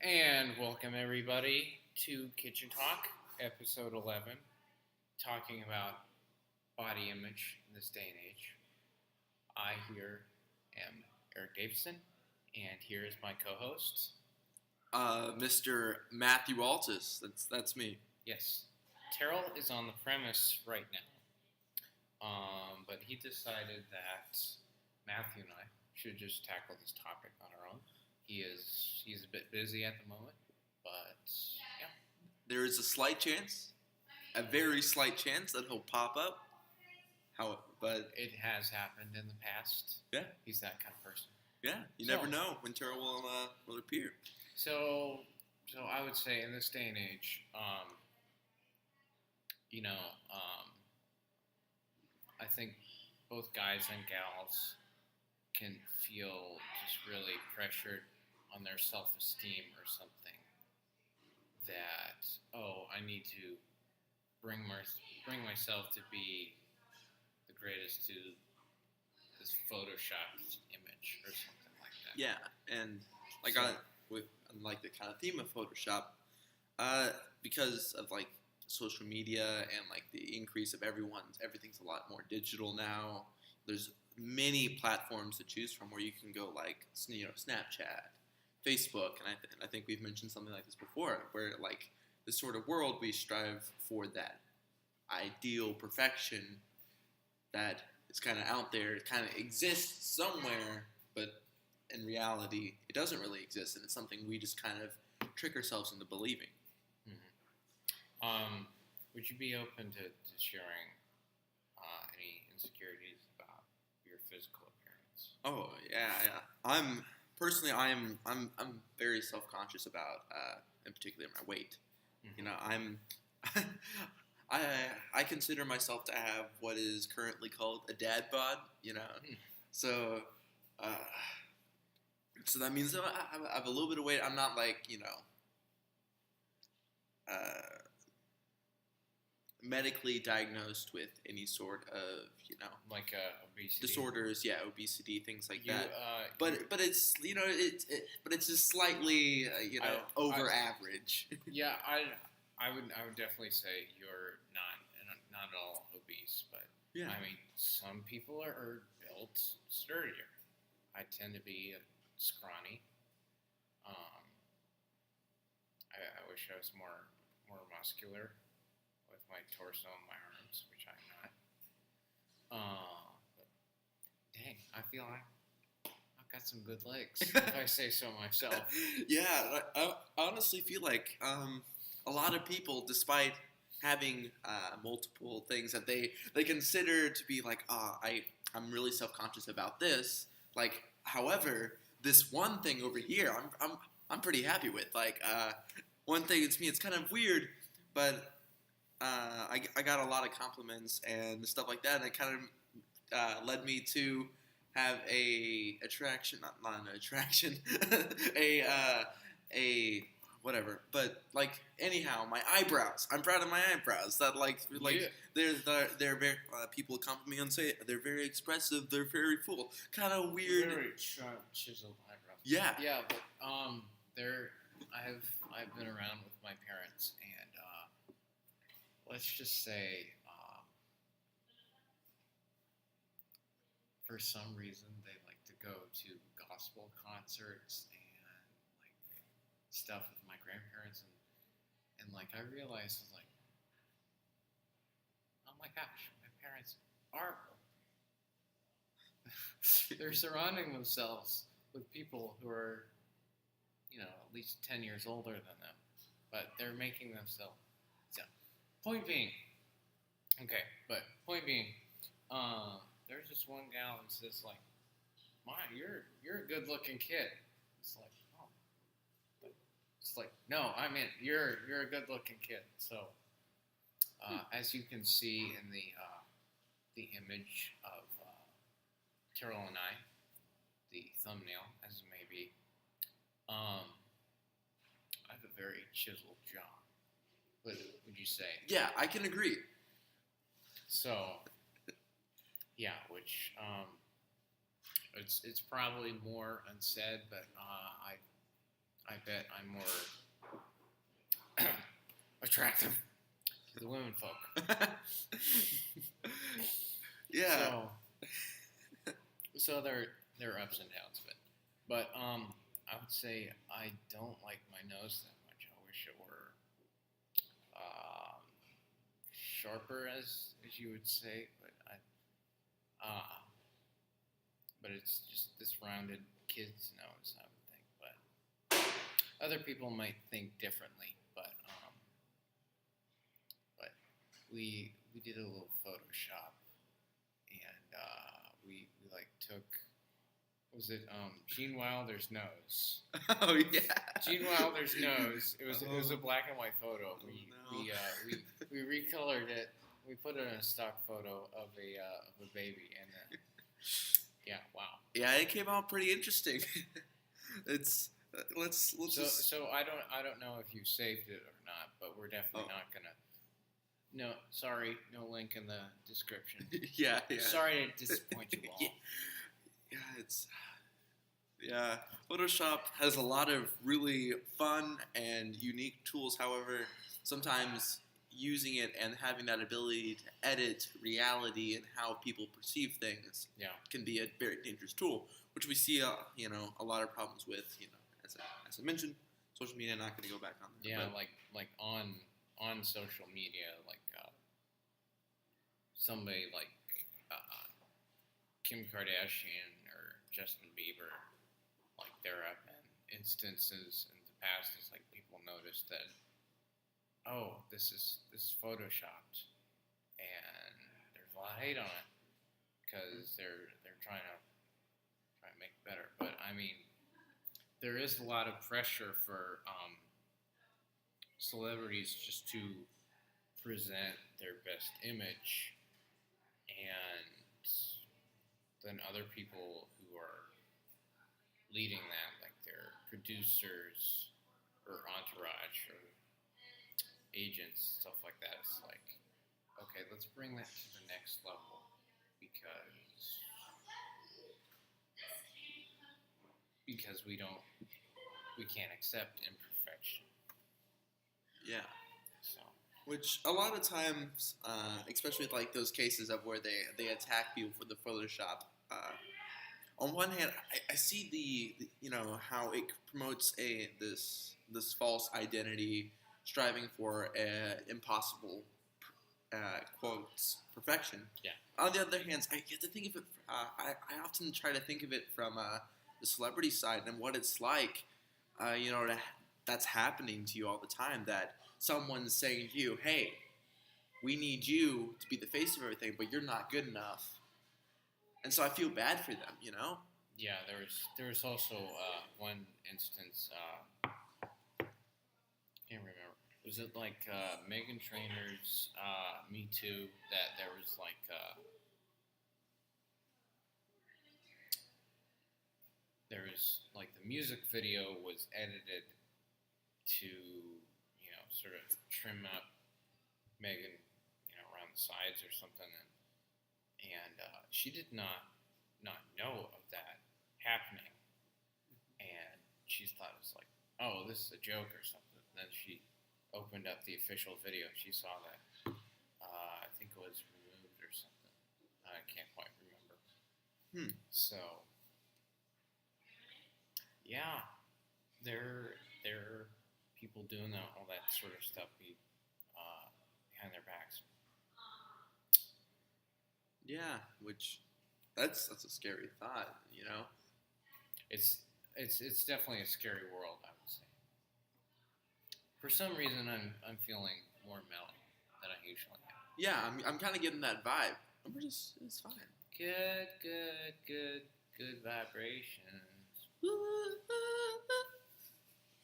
And welcome everybody to Kitchen Talk, episode 11, talking about body image in this day and age. I here am Erik Davidson, and here is my co-host. Mr. Matthew Altus. That's me. Yes, Terrell is on the premise right now, but he decided that Matthew and I should just tackle this topic on our own. He's a bit busy at the moment, but yeah. There is a slight chance, a very slight chance that he'll pop up. But it has happened in the past. Yeah, he's that kind of person. Yeah, you never know when Terrell will appear. So I would say in this day and age, I think both guys and gals can feel just really pressured on their self-esteem or something that, I need to bring myself to be the greatest to this photoshopped image or something like that. Yeah, and with the kind of theme of Photoshop, because of like social media and like the increase of everything's a lot more digital now. There's many platforms to choose from where you can go like Snapchat, Facebook, and I think we've mentioned something like this before, where like this sort of world we strive for that ideal perfection that is kind of out there. It kind of exists somewhere, but in reality, it doesn't really exist, and it's something we just kind of trick ourselves into believing. Mm-hmm. Would you be open to sharing any insecurities about your physical appearance? Oh yeah. I'm very self-conscious about, in particular, my weight. Mm-hmm. You know, I consider myself to have what is currently called a dad bod. You know, so that means I have a little bit of weight. I'm not like medically diagnosed with any sort of like obesity disorders, obesity, things like that. But it's but it's just slightly over average. Yeah, I would definitely say you're not at all obese, but yeah. I mean some people are built sturdier. I tend to be scrawny. I wish I was more muscular with my torso and my arms, which I'm not. But dang, I feel like I've got some good legs, if I say so myself. Yeah, I honestly feel like a lot of people, despite having multiple things that they consider to be like, I'm really self-conscious about this. Like, however, this one thing over here, I'm pretty happy with. Like, one thing, it's kind of weird, but I got a lot of compliments and stuff like that, and it kind of led me to have a attraction, not an attraction, a whatever. But like anyhow, my eyebrows. I'm proud of my eyebrows. That they're very people compliment me and say they're very expressive. They're very full. Kind of weird. Very sharp, chiseled eyebrows. Yeah. Yeah, but I've been around with my parents, and let's just say for some reason they like to go to gospel concerts and like stuff with my grandparents, and like I realized like, oh my gosh, my parents are they're surrounding themselves with people who are at least 10 years older than them, but they're making themselves. So, point being, there's this one gal who says like, you're a good looking kid. It's like, oh, but it's like, no, I mean you're a good looking kid. So, as you can see in the image of Terrell and I, the thumbnail as it may be, I have a very chiseled jaw. Would you say? Yeah, I can agree. So, yeah, which it's probably more unsaid, but I bet I'm more attractive to the women folk. Yeah. So there are ups and downs of it, but I would say I don't like my nose that much. I wish it were sharper, as you would say, but it's just this rounded kid's nose, I would think. But other people might think differently. But we did a little Photoshop, and we like took, was it Gene Wilder's nose? Oh yeah. Gene Wilder's nose. It was a black and white photo. We recolored it. We put it in a stock photo of a baby, and yeah, wow. Yeah, it came out pretty interesting. It's let's just. So I don't know if you saved it or not, but we're definitely not gonna. No, sorry, no link in the description. Yeah. Sorry to disappoint you all. Yeah, Photoshop has a lot of really fun and unique tools. However, sometimes using it and having that ability to edit reality and how people perceive things can be a very dangerous tool, which we see a lot of problems with. As I mentioned, social media. Not going to go back on that. Yeah, like on social media, like somebody like Kim Kardashian or Justin Bieber, like there have been instances in the past. It's like people notice that, oh, this is photoshopped, and there's a lot of hate on it because they're trying to make it better. But I mean, there is a lot of pressure for celebrities just to present their best image, and then other people who are leading that, like their producers or entourage or agents, stuff like that. It's like, okay, let's bring that to the next level because we can't accept imperfection. Yeah. So. Which a lot of times, especially with like those cases of where they attack people for the Photoshop. On one hand, I see the how it promotes this false identity, striving for impossible quotes perfection. Yeah. On the other hand, I get to think of it. I often try to think of it from the celebrity side and what it's like. That's happening to you all the time. That someone's saying to you, "Hey, we need you to be the face of everything, but you're not good enough." And so I feel bad for them, Yeah, there was also one instance. Can't remember. Was it like Meghan Trainor's Me Too that there was like the music video was edited to sort of trim up Meghan around the sides or something, and she did not know of that happening, and she thought it was like, oh, this is a joke or something. And then she opened up the official video. She saw that I think it was removed or something. I can't quite remember. So yeah, there are people doing all that sort of stuff behind their backs. Yeah, which that's a scary thought, It's definitely a scary world, I would say. For some reason, I'm feeling more mellow than I usually am. Yeah, I'm kind of getting that vibe. It's fine. Good vibrations.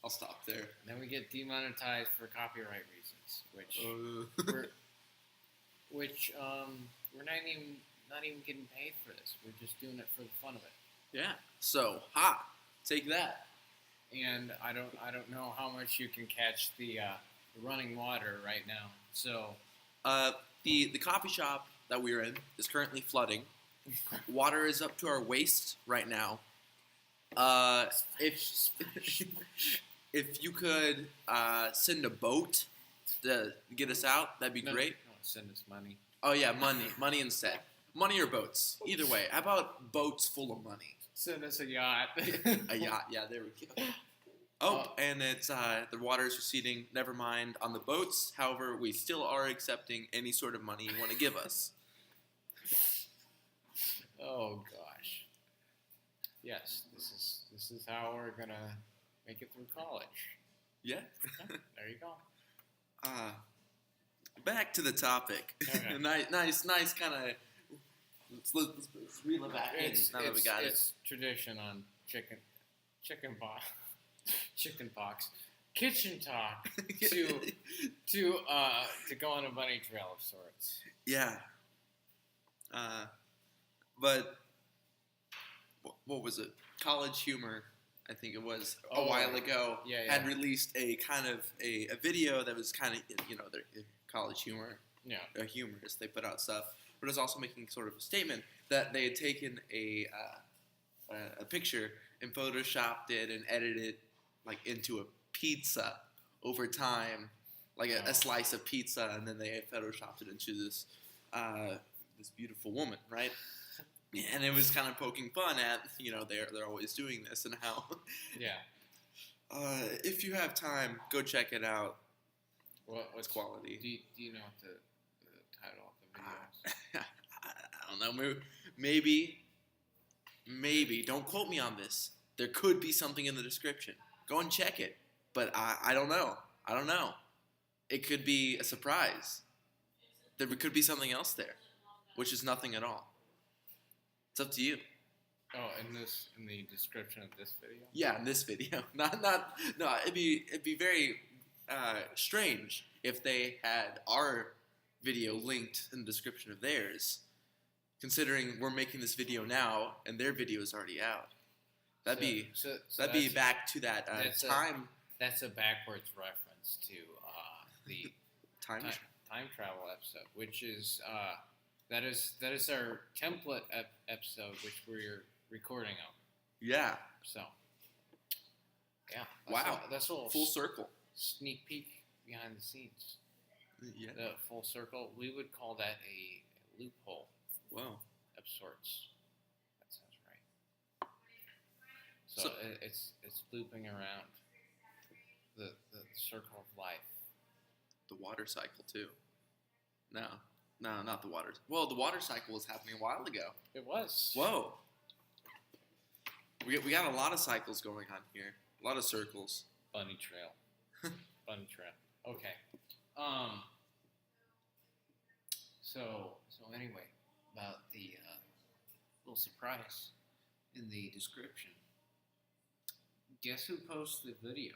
I'll stop there. And then we get demonetized for copyright reasons, which we're not even getting paid for this. We're just doing it for the fun of it. Yeah. So, take that. And I don't know how much you can catch the running water right now. So, the coffee shop that we're in is currently flooding. Water is up to our waist right now. if you could send a boat to get us out, that'd be great. No, send us money. Oh yeah, money instead. Money or boats, either way. How about boats full of money? Send us a yacht. A yacht, yeah, there we go. Oh, and it's the water is receding. Never mind on the boats. However, we still are accepting any sort of money you want to give us. Oh gosh. Yes, this is how we're gonna make it through college. Yeah. There you go. Back to the topic. Okay. nice kind of. Let's reel it back in now that we got it. It's tradition on chicken pox, kitchen talk to go on a bunny trail of sorts. Yeah. But what was it? College Humor, I think it was a while ago. Yeah. Had released a kind of a video that was kind of their College Humor. Yeah. They're humorous. They put out stuff, but it was also making sort of a statement that they had taken a picture and photoshopped it and edited it like into a pizza over time, like a slice of pizza, and then they had photoshopped it into this this beautiful woman, right? And it was kind of poking fun at they're always doing this and how if you have time, go check it out. What's quality? Do you know what the title of the video is? I don't know. Maybe. Don't quote me on this. There could be something in the description. Go and check it. But I don't know. It could be a surprise. There could be something else there, which is nothing at all. It's up to you. Oh, in the description of this video? Yeah, in this video. No, it'd be very strange if they had our video linked in the description of theirs, considering we're making this video now and their video is already out. That'd be back to that time. That's a backwards reference to the time travel episode, which is that is our template episode, which we're recording on. Yeah. So. Yeah. Wow. That's a little full circle. Sneak peek behind the scenes. Yeah. The full circle. We would call that a loophole. Wow. Of sorts. That sounds right. So it's looping around the circle of life. The water cycle too. No, not the water. Well, the water cycle was happening a while ago. It was. Whoa. We got a lot of cycles going on here. A lot of circles. Bunny trail. Bunny trail. Okay. So anyway, about the little surprise in the description. Guess who posted the video?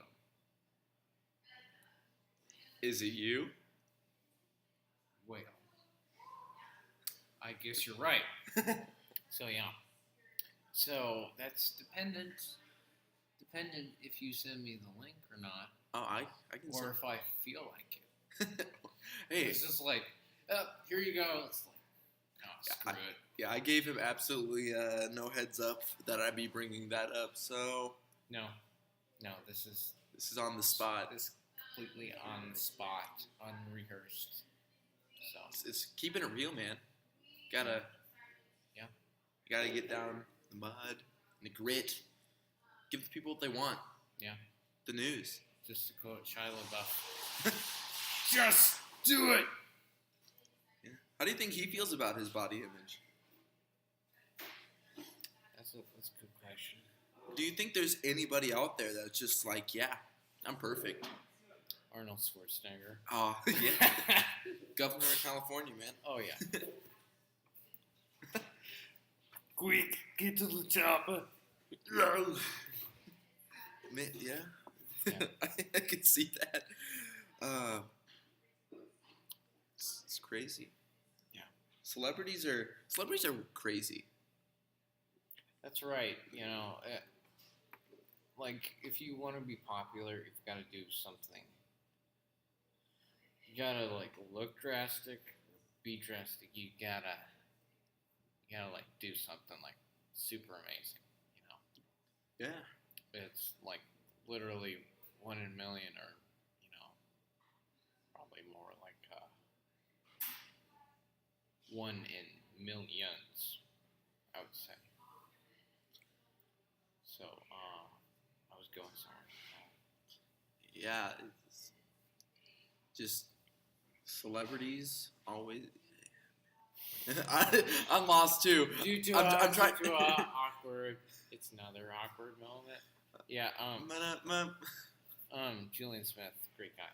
Is it you? Well, I guess you're right. So yeah. So that's dependent if you send me the link or not. Oh, I can. Or if I feel like it. Hey, it's just like, here you go. It's like, oh, screw it. Yeah, I gave him absolutely no heads up that I'd be bringing that up. So no, this is on the spot. This is completely on the spot, unrehearsed. So it's keeping it real, man. Gotta get down the mud and the grit. Give the people what they want. Yeah. The news. Just to quote Shia LaBeouf. Just do it. Yeah. How do you think he feels about his body image? That's a good question. Do you think there's anybody out there that's just like, yeah, I'm perfect? Arnold Schwarzenegger. Oh, yeah. Governor of California, man. Oh, yeah. Quick, get to the chopper. Man, yeah. I can see that. It's crazy. Yeah. Celebrities are crazy. That's right. Like if you want to be popular, you've got to do something. You gotta like look drastic, or be drastic. You gotta like do something like super amazing. Yeah. It's like literally 1 in a million, or probably more like 1 in millions, I would say. So I was going somewhere. Yeah, it's just celebrities always. I'm lost too. Due to I'm trying. awkward, it's another awkward moment. Yeah. Julian Smith, great guy.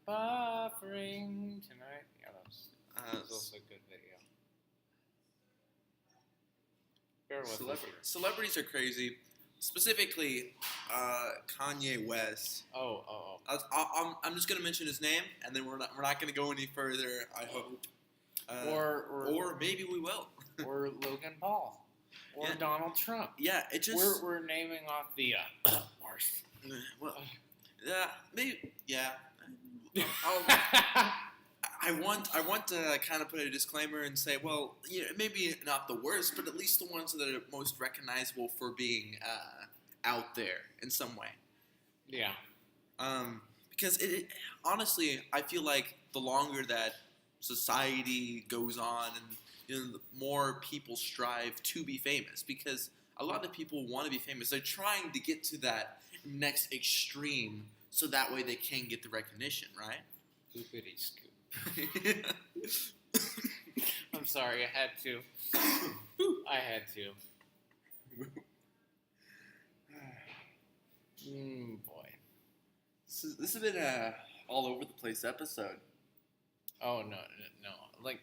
Buffering tonight. Yeah, that was also a good video. Bear with us here. Celebrities are crazy. Specifically, Kanye West. Oh. I'm just gonna mention his name, and then we're not gonna go any further. I hope. Or maybe we will. Or Logan Paul. Or Donald Trump. Yeah, it just we're naming off the worst. Well, yeah, maybe. Yeah. I want to kind of put a disclaimer and say, well, maybe not the worst, but at least the ones that are most recognizable for being out there in some way. Yeah. Because it honestly, I feel like the longer that society goes on, and the more people strive to be famous, because a lot of people want to be famous. They're trying to get to that next extreme, so that way they can get the recognition, right? Poopity scoop. I'm sorry, I had to. Boy. This has been a all over the place episode. Oh no. Like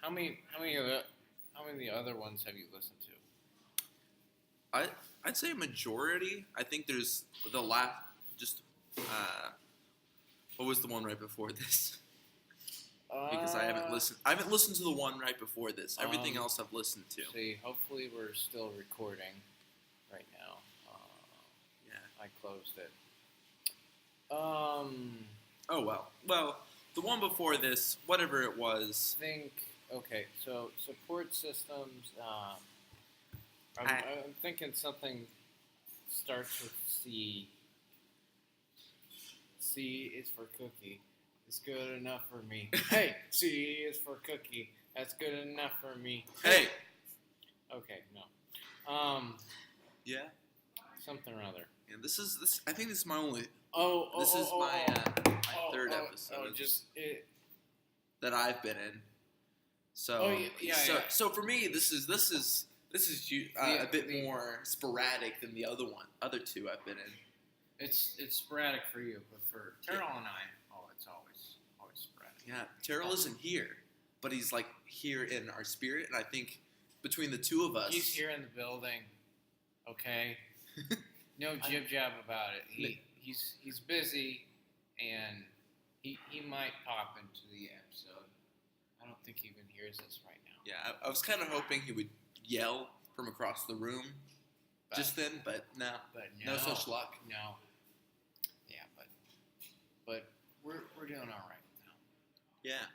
how many of the other ones have you listened to? I'd say a majority. I think there's the last what was the one right before this? Because I haven't listened. I haven't listened to the one right before this. Everything else I've listened to. See, hopefully we're still recording right now. Yeah. I closed it. Oh well. Well, the one before this, whatever it was. Okay. So support systems. I'm thinking something starts with C. C is for cookie. It's good enough for me. Hey, C is for cookie. That's good enough for me. Hey. Okay, no. Yeah. Something or other. Yeah. This. I think this is my only. This is my third episode. That I've been in. So. So for me, this is a bit more sporadic than the other two I've been in. It's sporadic for you, but for Terrell and I, it's always sporadic. Yeah, Terrell isn't here, but he's like here in our spirit, and I think between the two of us, he's here in the building. Okay, no jib jab about it. He's busy, and he might pop into the episode. I don't think he even hears us right now. Yeah, I was kind of hoping he would yell from across the room just then, but no. No such luck. No. Yeah, but we're doing all right now. Yeah.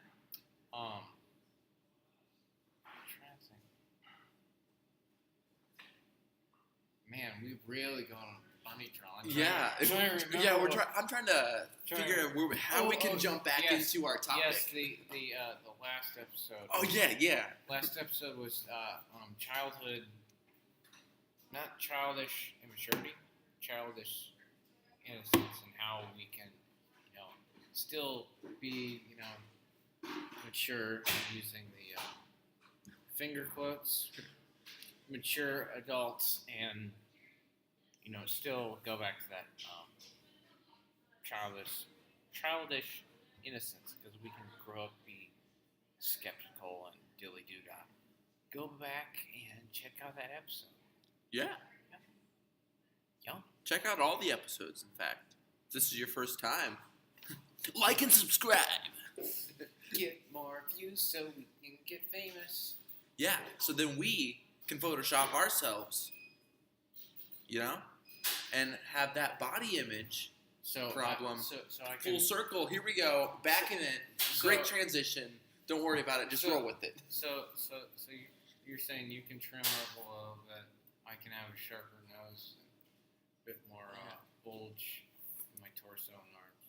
I'm trying to think. Man, we've really gone on a bunny trail. I'm trying to figure out how we can jump back into our topic. Yes, the last episode. Oh yeah. Last episode was childhood. Not childish immaturity, childish innocence, and how we can, still be, mature, using the finger quotes, mature adults, and, still go back to that childish innocence, because we can grow up, be skeptical and dilly-doo-dah. Go back and check out that episode. Yeah. Check out all the episodes, in fact. If this is your first time, like and subscribe. Get more views so we can get famous. Yeah, so then we can Photoshop ourselves, and have that body image problem. So I can, full circle, here we go, back in it. Great transition. Don't worry about it, just roll with it. So you're saying you can trim up a little bit. I can have a sharper nose and a bit more bulge in my torso and arms.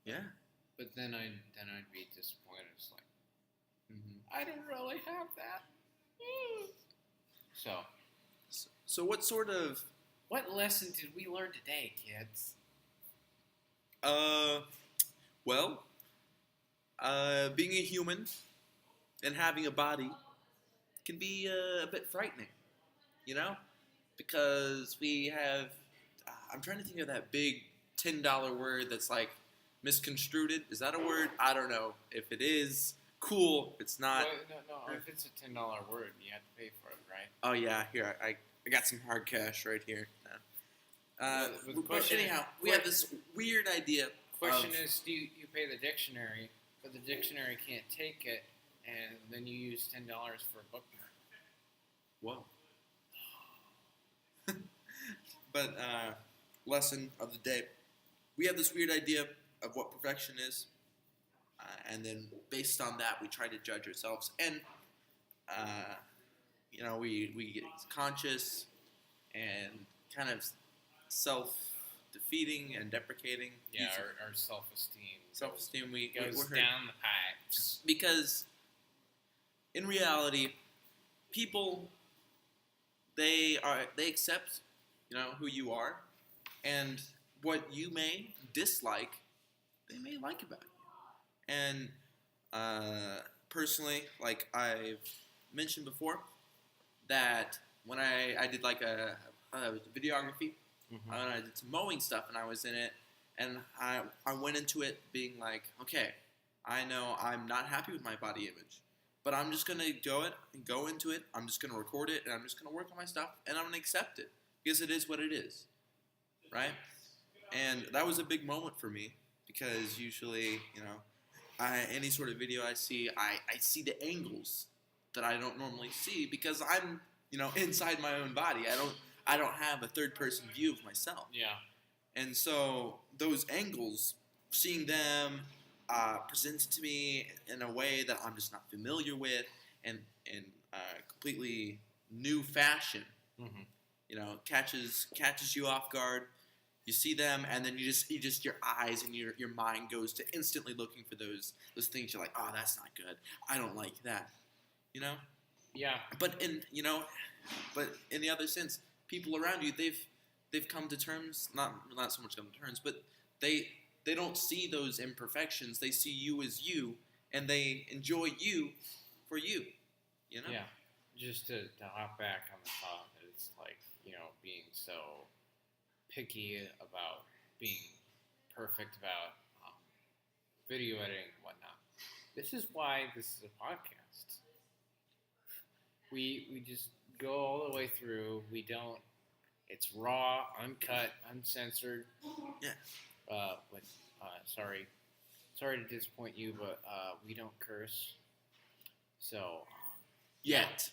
Yeah. But then I'd be disappointed. It's like I don't really have that. So what sort of What lesson did we learn today, kids? well, being a human and having a body can be a bit frightening, you know, because we have. I'm trying to think of that big $10 word that's like misconstrued. Is that a word? I don't know. If it is, cool. If it's not. No. If it's a $10 word, you have to pay for it, right? Oh yeah, here I got some hard cash right here. But anyhow, we have this weird idea. Question is, do you pay the dictionary, but the dictionary can't take it, and then you use $10 for a bookmark. Whoa. But lesson of the day, we have this weird idea of what perfection is, and then based on that, we try to judge ourselves, and we get conscious and kind of self-defeating and deprecating. Yeah, our self-esteem. Self-esteem goes down the pipes. Because in reality, people they accept who you are, and what you may dislike, they may like about you. And personally, like I've mentioned before, that when I did like a videography, and I did some mowing stuff, and I was in it, and I went into it being like, okay, I know I'm not happy with my body image, but I'm just gonna go into it. I'm just gonna record it, and I'm just gonna work on my stuff, and I'm gonna accept it because it is what it is, right? And that was a big moment for me because usually, any sort of video I see, I see the angles that I don't normally see because I'm, inside my own body. I don't have a third-person view of myself. Yeah. And so those angles, seeing them presented to me in a way that I'm just not familiar with, and in completely new fashion, catches you off guard. You see them, and then you just your eyes and your mind goes to instantly looking for those things. You're like, oh, that's not good. I don't like that. Yeah. But in the other sense, people around you, they've come to terms, not so much come to terms, but they don't see those imperfections. They see you as you, and they enjoy you for you. Yeah. Just to hop back on the thought that it's like, being so picky about being perfect about video editing and whatnot. This is why this is a podcast. We just go all the way through. We don't. It's raw, uncut, uncensored. Yeah. Sorry to disappoint you, but we don't curse. So. Yet.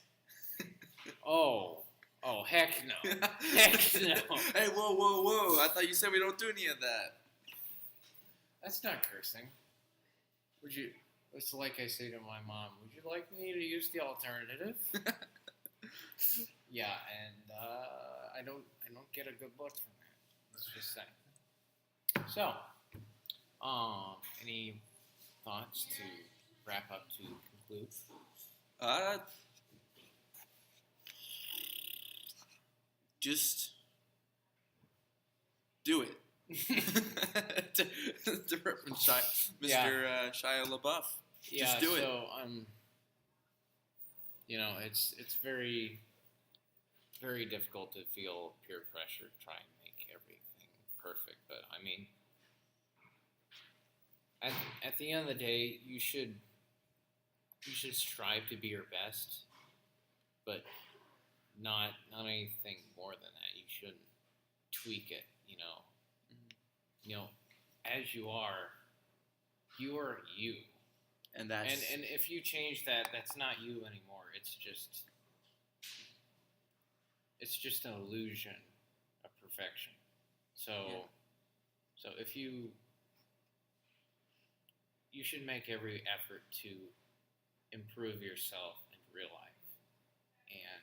Oh, heck no. Heck no. Hey, whoa. I thought you said we don't do any of that. That's not cursing. It's like I say to my mom, would you like me to use the alternative? Yeah, and I don't get a good look from that. Let's just say. So, any thoughts to wrap up to conclude? Just do it. to reference Mr. Shia LaBeouf. Just do it. So it's very, very difficult to feel peer pressure to try and make everything perfect. But I mean, at the end of the day, you should strive to be your best, but not anything more than that. You shouldn't tweak it. As you are you. And that's and if you change that, that's not you anymore. It's just an illusion of perfection. So if you should make every effort to improve yourself in real life, and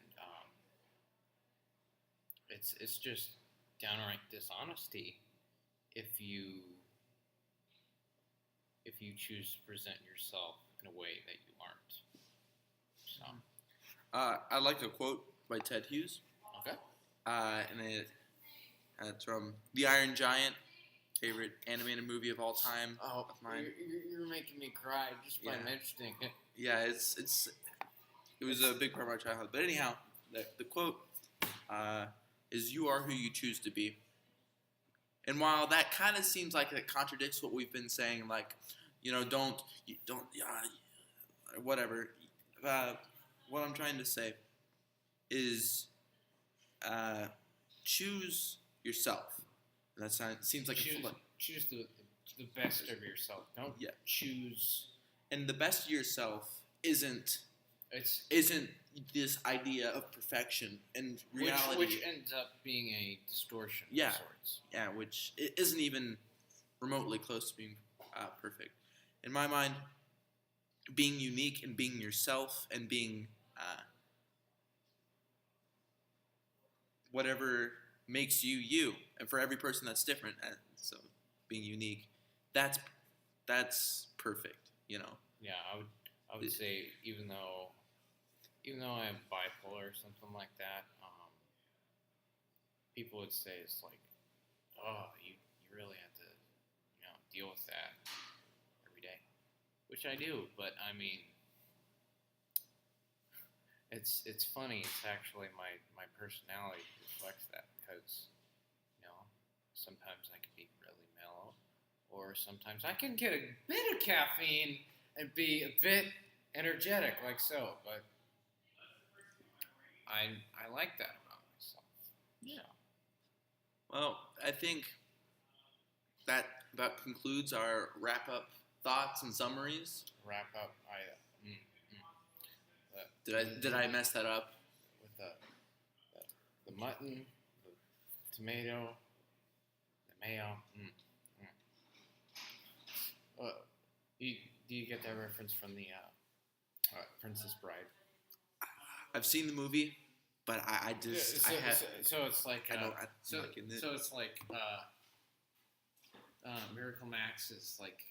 it's just downright dishonesty if you choose to present yourself in a way that you aren't. So, I like a quote by Ted Hughes, okay. and it's from The Iron Giant, favorite animated movie of all time. Oh, of mine. you're making me cry just by Yeah. mentioning it. Yeah, it was a big part of my childhood. But anyhow, the quote is, "You are who you choose to be." And while that kind of seems like it contradicts what we've been saying, like, don't whatever. What I'm trying to say is, choose yourself. And that seems like choose the best of yourself. Don't choose. And the best of yourself isn't this idea of perfection and reality, which ends up being a distortion of sorts. Yeah, which isn't even remotely close to being perfect. In my mind, being unique and being yourself and being whatever makes you you, and for every person that's different, so being unique, that's perfect, Yeah, I would say even though I am bipolar or something like that, people would say it's like, oh, you really have to deal with that every day, which I do. But I mean, it's funny. It's actually my personality reflects that because sometimes I can be really mellow, or sometimes I can get a bit of caffeine and be a bit energetic, like so. But I like that about myself. Yeah. Well, I think that about concludes our wrap-up thoughts and summaries. Wrap up. Did I mess that up? With the mutton, the tomato, the mayo. Do you get that reference from the Princess Bride? I've seen the movie, but I just So it's like so it's like Miracle Max is like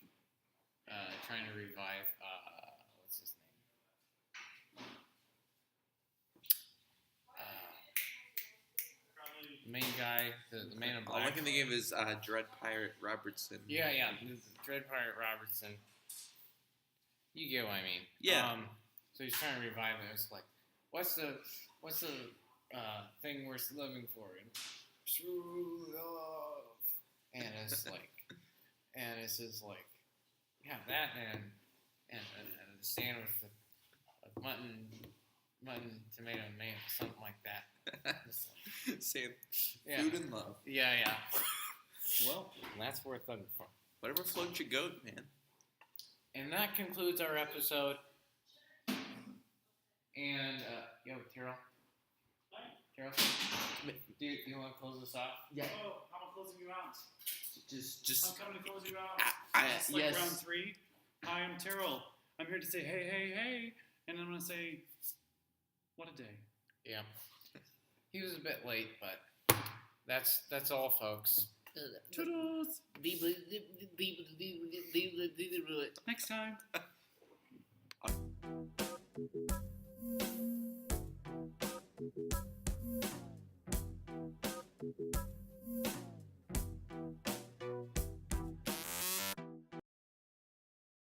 trying to revive what's his name? The main guy, the man in black. All I can think of is Dread Pirate Robertson. Yeah, Dread Pirate Robertson. You get what I mean. Yeah. So he's trying to revive it. It's like, what's the thing worth living for? And true love. And it's like, yeah, that and the sandwich of mutton, tomato, and mayo, something like that. Like, same. Food and love. Yeah. Well, that's worth living for. Whatever floats your goat, man. And that concludes our episode. And, Terrell? Terrell? Do you want to close us off? Yeah. Oh, how am I closing you out? Just. I'm coming to close you out. Just like yes. round 3. Hi, I'm Terrell. I'm here to say hey, and I'm going to say, what a day. Yeah. He was a bit late, but that's all, folks. Toodles! Next time.